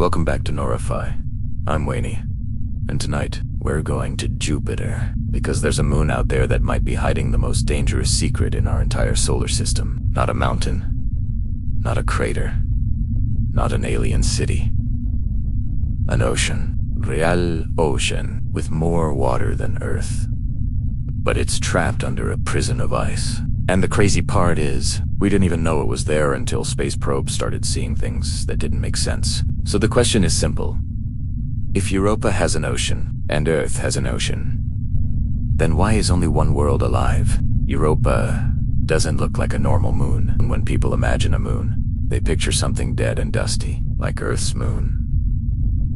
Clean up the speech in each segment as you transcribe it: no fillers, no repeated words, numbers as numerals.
Welcome back to Noirify. I'm Wayne, and tonight we're going to Jupiter, because there's a moon out there that might be hiding the most dangerous secret in our entire solar system. Not a mountain, not a crater, not an alien city. An ocean, real ocean, with more water than Earth. But it's trapped under a prison of ice. And the crazy part is, we didn't even know it was there until space probes started seeing things that didn't make sense. So the question is simple. If Europa has an ocean, and Earth has an ocean, then why is only one world alive? Europa doesn't look like a normal moon. When people imagine a moon, they picture something dead and dusty, like Earth's moon.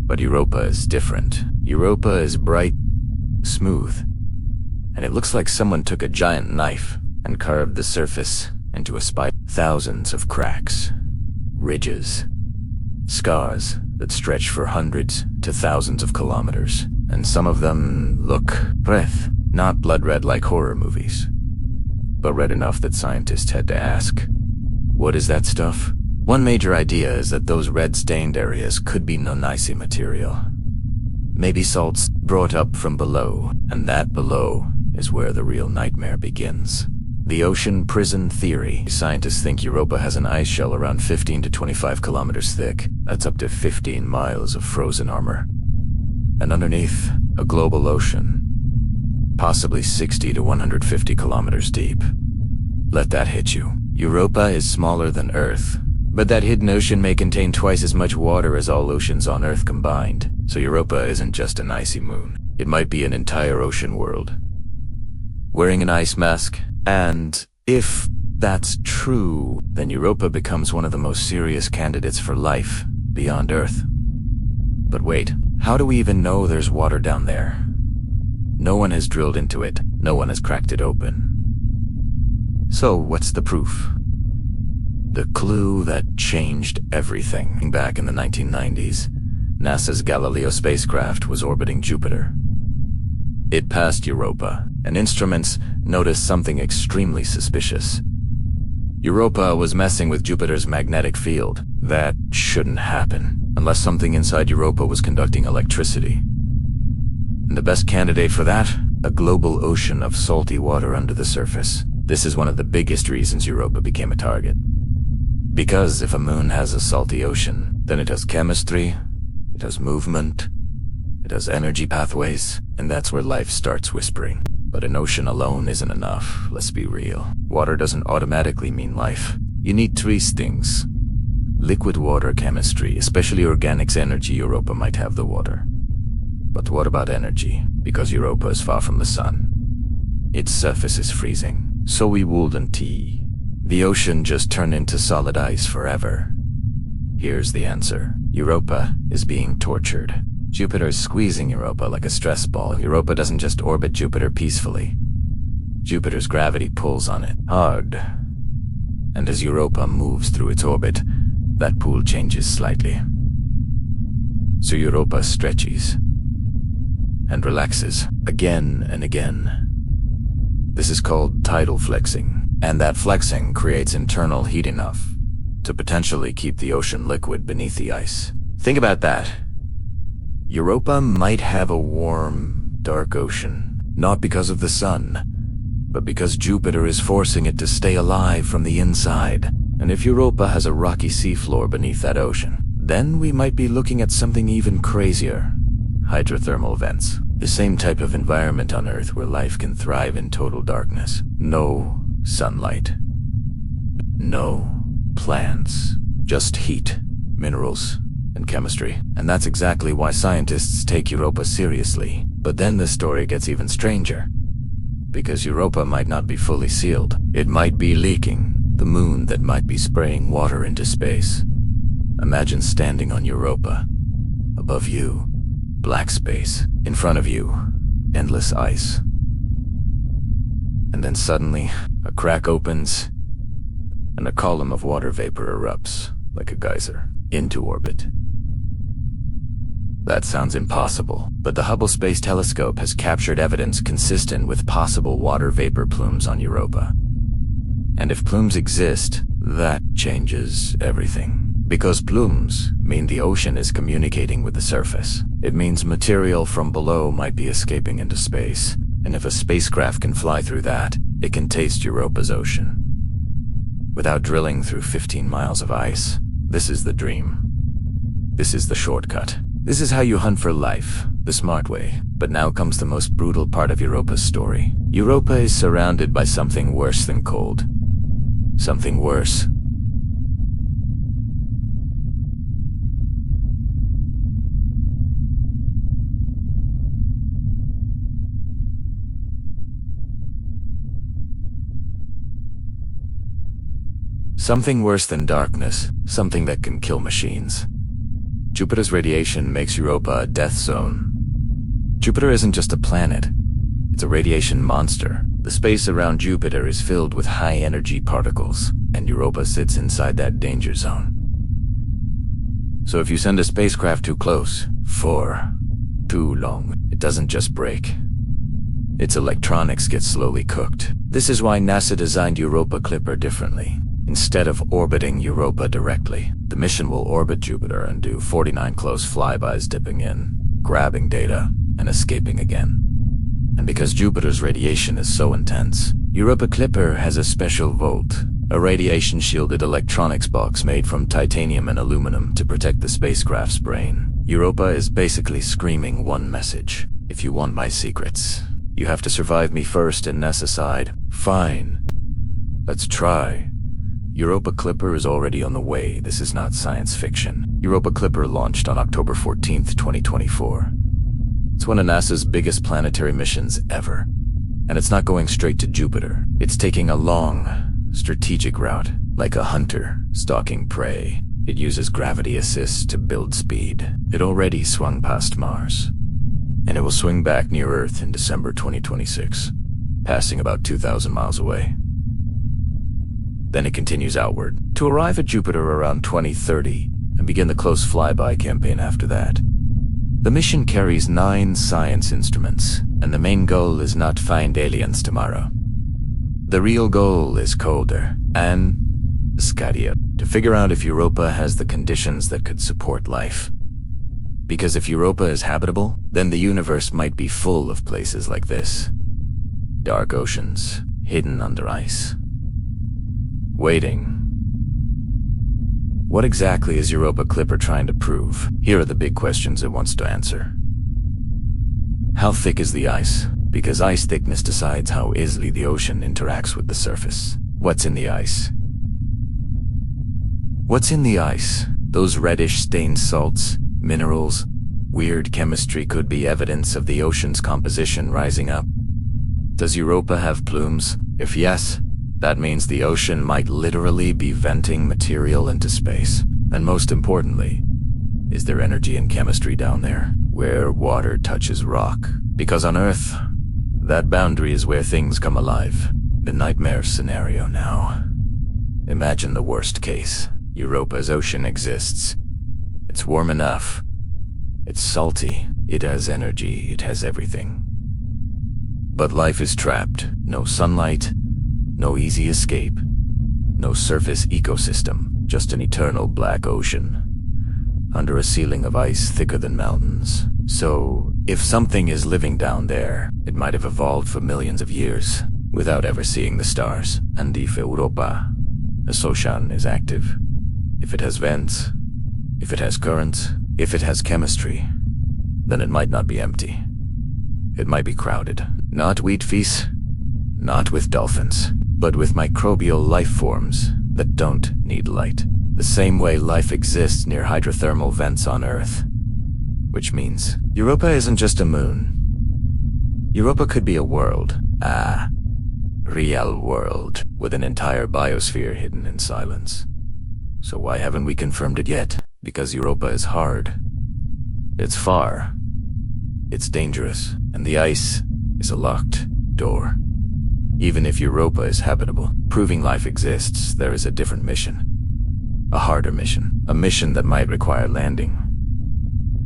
But Europa is different. Europa is bright, smooth, and it looks like someone took a giant knife and carved the surface into a spiral. Thousands of cracks, ridges, scars that stretch for hundreds to thousands of kilometers. And some of them look red, not blood red like horror movies, but red enough that scientists had to ask, what is that stuff? One major idea is that those red-stained areas could be non-icy material. Maybe salts brought up from below, and that below is where the real nightmare begins. The ocean prison theory. Scientists think Europa has an ice shell around 15 to 25 kilometers thick. That's up to 15 miles of frozen armor. And underneath, a global ocean, possibly 60 to 150 kilometers deep. Let that hit you. Europa is smaller than Earth, but that hidden ocean may contain twice as much water as all oceans on Earth combined. So Europa isn't just an icy moon. It might be an entire ocean world, wearing an ice mask. And if that's true, then Europa becomes one of the most serious candidates for life beyond Earth. But wait, how do we even know there's water down there? No one has drilled into it. No one has cracked it open. So what's the proof? The clue that changed everything. Back in the 1990s, NASA's Galileo spacecraft was orbiting Jupiter. It passed Europa, and instruments noticed something extremely suspicious. Europa was messing with Jupiter's magnetic field. That shouldn't happen, unless something inside Europa was conducting electricity. And the best candidate for that? A global ocean of salty water under the surface. This is one of the biggest reasons Europa became a target. Because if a moon has a salty ocean, then it has chemistry, it has movement, it has energy pathways, and that's where life starts whispering. But an ocean alone isn't enough, let's be real. Water doesn't automatically mean life. You need three things. Liquid water chemistry, especially organics energy. Europa might have the water. But what about energy? Because Europa is far from the sun. Its surface is freezing, so we wouldn't tea. The ocean just turned into solid ice forever. Here's the answer. Europa is being tortured. Jupiter is squeezing Europa like a stress ball. Europa doesn't just orbit Jupiter peacefully. Jupiter's gravity pulls on it hard. And as Europa moves through its orbit, that pull changes slightly. So Europa stretches and relaxes again and again. This is called tidal flexing, and that flexing creates internal heat enough to potentially keep the ocean liquid beneath the ice. Think about that. Europa might have a warm, dark ocean, not because of the sun, but because Jupiter is forcing it to stay alive from the inside. And if Europa has a rocky seafloor beneath that ocean, then we might be looking at something even crazier. Hydrothermal vents. The same type of environment on Earth where life can thrive in total darkness. No sunlight. No plants. Just heat, minerals, and chemistry. And that's exactly why scientists take Europa seriously. But then the story gets even stranger. Because Europa might not be fully sealed. It might be leaking. The moon that might be spraying water into space. Imagine standing on Europa. Above you, black space. In front of you, endless ice. And then suddenly, a crack opens, and a column of water vapor erupts, like a geyser, into orbit. That sounds impossible, but the Hubble Space Telescope has captured evidence consistent with possible water vapor plumes on Europa. And if plumes exist, that changes everything. Because plumes mean the ocean is communicating with the surface. It means material from below might be escaping into space, and if a spacecraft can fly through that, it can taste Europa's ocean. Without drilling through 15 miles of ice, this is the dream. This is the shortcut. This is how you hunt for life, the smart way. But now comes the most brutal part of Europa's story. Europa is surrounded by something worse than cold. Something worse. Something worse than darkness, something that can kill machines. Jupiter's radiation makes Europa a death zone. Jupiter isn't just a planet, it's a radiation monster. The space around Jupiter is filled with high-energy particles, and Europa sits inside that danger zone. So if you send a spacecraft too close, for too long, it doesn't just break. Its electronics get slowly cooked. This is why NASA designed Europa Clipper differently. Instead of orbiting Europa directly, the mission will orbit Jupiter and do 49 close flybys, dipping in, grabbing data, and escaping again. And because Jupiter's radiation is so intense, Europa Clipper has a special vault, a radiation-shielded electronics box made from titanium and aluminum to protect the spacecraft's brain. Europa is basically screaming one message: if you want my secrets, you have to survive me first. And NASA sighed. Fine. Let's try. Europa Clipper is already on the way. This is not science fiction. Europa Clipper launched on October 14th, 2024. It's one of NASA's biggest planetary missions ever. And it's not going straight to Jupiter. It's taking a long, strategic route, like a hunter stalking prey. It uses gravity assist to build speed. It already swung past Mars. And it will swing back near Earth in December 2026, passing about 2,000 miles away. Then it continues outward, to arrive at Jupiter around 2030 and begin the close flyby campaign after that. The mission carries 9 science instruments, and the main goal is not find aliens tomorrow. The real goal is colder and scarier, to figure out if Europa has the conditions that could support life. Because if Europa is habitable, then the universe might be full of places like this. Dark oceans, hidden under ice. Waiting. What exactly is Europa Clipper trying to prove? Here are the big questions it wants to answer. How thick is the ice? Because ice thickness decides how easily the ocean interacts with the surface. What's in the ice? What's in the ice? Those reddish stained salts, minerals, weird chemistry could be evidence of the ocean's composition rising up. Does Europa have plumes? If yes, that means the ocean might literally be venting material into space. And most importantly, is there energy and chemistry down there, where water touches rock? Because on Earth, that boundary is where things come alive. The nightmare scenario now. Imagine the worst case. Europa's ocean exists. It's warm enough. It's salty. It has energy. It has everything. But life is trapped. No sunlight. No easy escape. No surface ecosystem. Just an eternal black ocean. Under a ceiling of ice thicker than mountains. So, if something is living down there, it might have evolved for millions of years, without ever seeing the stars. And if Europa, the ocean, is active, if it has vents, if it has currents, if it has chemistry, then it might not be empty. It might be crowded. Not wheat feasts, not with dolphins, but with microbial life forms that don't need light. The same way life exists near hydrothermal vents on Earth. Which means, Europa isn't just a moon. Europa could be a world. A real world, with an entire biosphere hidden in silence. So why haven't we confirmed it yet? Because Europa is hard. It's far. It's dangerous. And the ice is a locked door. Even if Europa is habitable, proving life exists, there is a different mission. A harder mission. A mission that might require landing,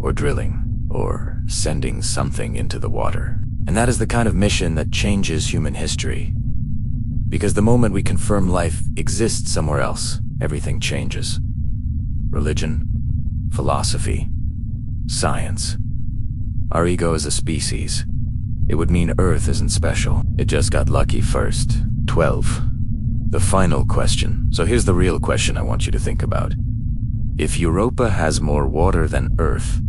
or drilling, or sending something into the water. And that is the kind of mission that changes human history. Because the moment we confirm life exists somewhere else, everything changes. Religion, philosophy, science. Our ego as a species. It would mean Earth isn't special. It just got lucky first. 12. The final question. So here's the real question I want you to think about. If Europa has more water than Earth,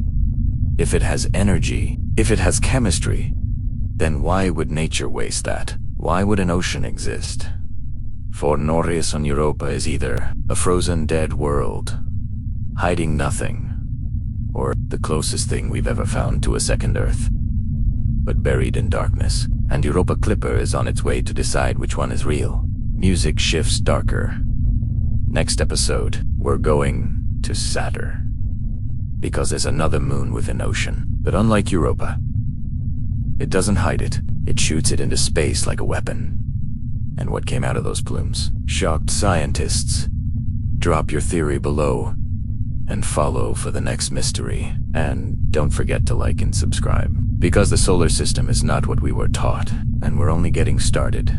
if it has energy, if it has chemistry, then why would nature waste that? Why would an ocean exist? For Noirify on Europa is either a frozen dead world, hiding nothing, or the closest thing we've ever found to a second Earth, but buried in darkness. And Europa Clipper is on its way to decide which one is real. Music shifts darker. Next episode, we're going to Saturn. Because there's another moon with an ocean. But unlike Europa, it doesn't hide it. It shoots it into space like a weapon. And what came out of those plumes? Shocked scientists. Drop your theory below and follow for the next mystery. And don't forget to like and subscribe. Because the solar system is not what we were taught, and we're only getting started.